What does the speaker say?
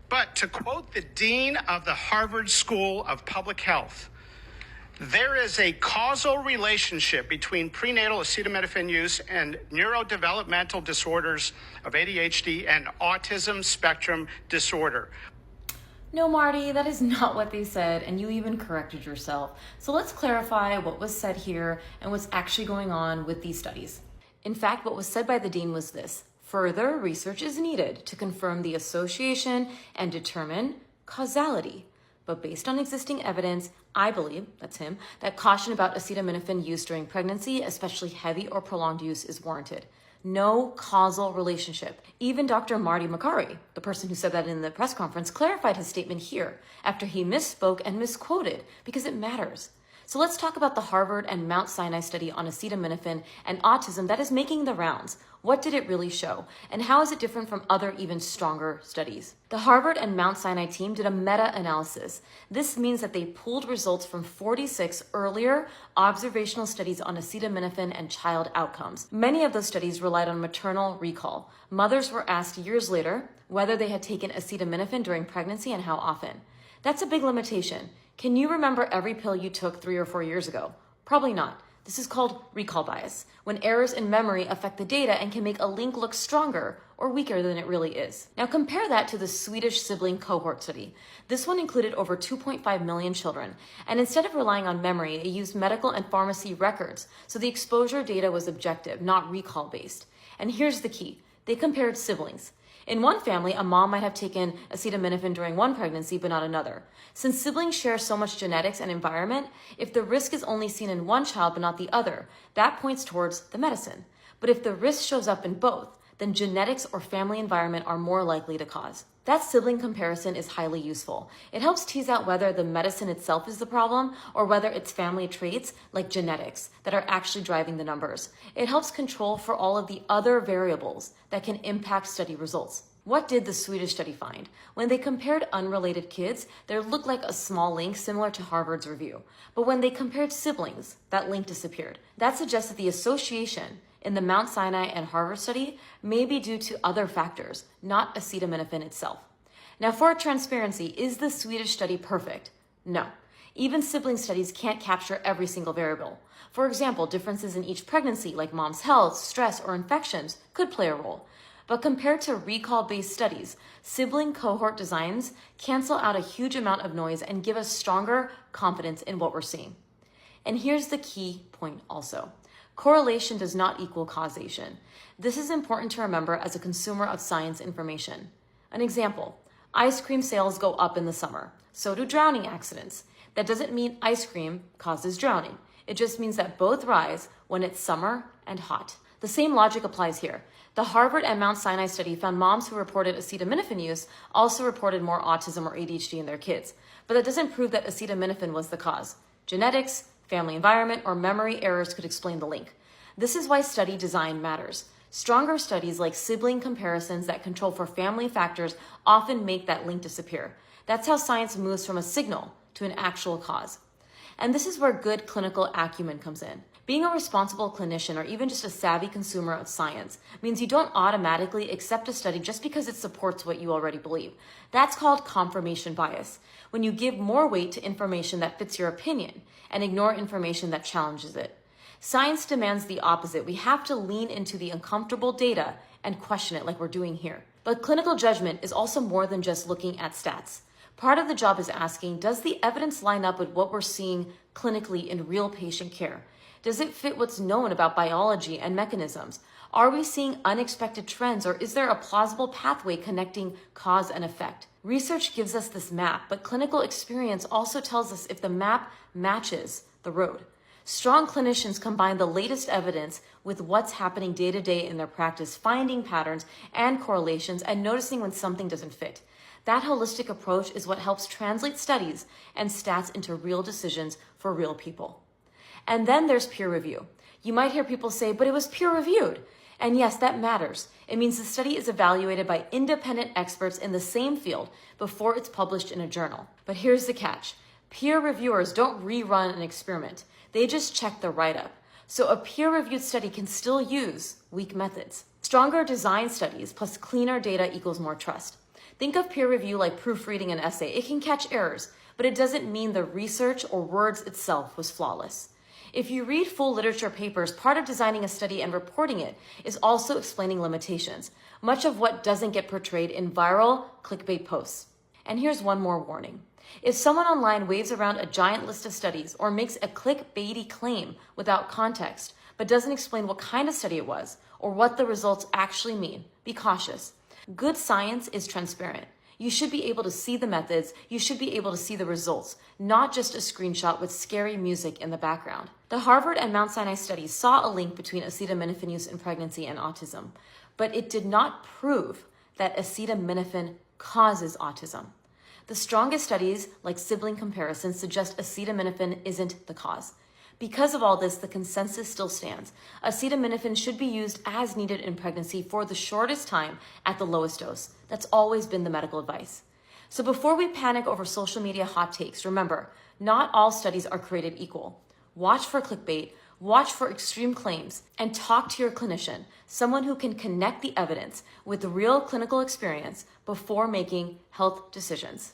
But to quote the dean of the Harvard School of Public Health, there is a causal relationship between prenatal acetaminophen use and neurodevelopmental disorders of ADHD and autism spectrum disorder. No, Marty, that is not what they said, and you even corrected yourself. So let's clarify what was said here and what's actually going on with these studies. In fact, what was said by the dean was this: further research is needed to confirm the association and determine causality. But based on existing evidence, I believe, that's him, that caution about acetaminophen use during pregnancy, especially heavy or prolonged use, is warranted. No causal relationship. Even Dr. Marty Makary, the person who said that in the press conference, clarified his statement here after he misspoke and misquoted, because it matters. So let's talk about the Harvard and Mount Sinai study on acetaminophen and autism that is making the rounds. What did it really show? And how is it different from other even stronger studies? The Harvard and Mount Sinai team did a meta-analysis. This means that they pulled results from 46 earlier observational studies on acetaminophen and child outcomes. Many of those studies relied on maternal recall. Mothers were asked years later whether they had taken acetaminophen during pregnancy and how often. That's a big limitation. Can you remember every pill you took 3 or 4 years ago? Probably not. This is called recall bias, when errors in memory affect the data and can make a link look stronger or weaker than it really is. Now compare that to the Swedish sibling cohort study. This one included over 2.5 million children, and instead of relying on memory, it used medical and pharmacy records, so the exposure data was objective, not recall-based. And here's the key. They compared siblings. In one family, a mom might have taken acetaminophen during one pregnancy, but not another. Since siblings share so much genetics and environment, if the risk is only seen in one child but not the other, that points towards the medicine. But if the risk shows up in both, then genetics or family environment are more likely to cause. That sibling comparison is highly useful. It helps tease out whether the medicine itself is the problem or whether it's family traits like genetics that are actually driving the numbers. It helps control for all of the other variables that can impact study results. What did the Swedish study find? When they compared unrelated kids, there looked like a small link similar to Harvard's review. But when they compared siblings, that link disappeared. That suggests that the association in the Mount Sinai and Harvard study may be due to other factors, not acetaminophen itself. Now for transparency, is the Swedish study perfect? No. Even sibling studies can't capture every single variable. For example, differences in each pregnancy, like mom's health, stress, or infections, could play a role. But compared to recall-based studies, sibling cohort designs cancel out a huge amount of noise and give us stronger confidence in what we're seeing. And here's the key point also. Correlation does not equal causation. This is important to remember as a consumer of science information. An example, ice cream sales go up in the summer. So do drowning accidents. That doesn't mean ice cream causes drowning. It just means that both rise when it's summer and hot. The same logic applies here. The Harvard and Mount Sinai study found moms who reported acetaminophen use also reported more autism or ADHD in their kids. But that doesn't prove that acetaminophen was the cause. Genetics, family environment, or memory errors could explain the link. This is why study design matters. Stronger studies like sibling comparisons that control for family factors often make that link disappear. That's how science moves from a signal to an actual cause. And this is where good clinical acumen comes in. Being a responsible clinician or even just a savvy consumer of science means you don't automatically accept a study just because it supports what you already believe. That's called confirmation bias, when you give more weight to information that fits your opinion and ignore information that challenges it. Science demands the opposite. We have to lean into the uncomfortable data and question it like we're doing here. But clinical judgment is also more than just looking at stats. Part of the job is asking, does the evidence line up with what we're seeing clinically in real patient care? Does it fit what's known about biology and mechanisms? Are we seeing unexpected trends, or is there a plausible pathway connecting cause and effect? Research gives us this map, but clinical experience also tells us if the map matches the road. Strong clinicians combine the latest evidence with what's happening day to day in their practice, finding patterns and correlations and noticing when something doesn't fit. That holistic approach is what helps translate studies and stats into real decisions for real people. And then there's peer review. You might hear people say, but it was peer reviewed. And yes, that matters. It means the study is evaluated by independent experts in the same field before it's published in a journal. But here's the catch. Peer reviewers don't rerun an experiment. They just check the write-up. So a peer-reviewed study can still use weak methods. Stronger design studies plus cleaner data equals more trust. Think of peer review like proofreading an essay. It can catch errors, but it doesn't mean the research or words itself was flawless. If you read full literature papers, part of designing a study and reporting it is also explaining limitations, much of what doesn't get portrayed in viral clickbait posts. And here's one more warning. If someone online waves around a giant list of studies or makes a clickbaity claim without context, but doesn't explain what kind of study it was or what the results actually mean, be cautious. Good science is transparent. You should be able to see the methods, you should be able to see the results, not just a screenshot with scary music in the background. The Harvard and Mount Sinai studies saw a link between acetaminophen use in pregnancy and autism, but it did not prove that acetaminophen causes autism. The strongest studies, like sibling comparisons, suggest acetaminophen isn't the cause. Because of all this, the consensus still stands. Acetaminophen should be used as needed in pregnancy for the shortest time at the lowest dose. That's always been the medical advice. So before we panic over social media hot takes, remember, not all studies are created equal. Watch for clickbait, watch for extreme claims, and talk to your clinician, someone who can connect the evidence with real clinical experience before making health decisions.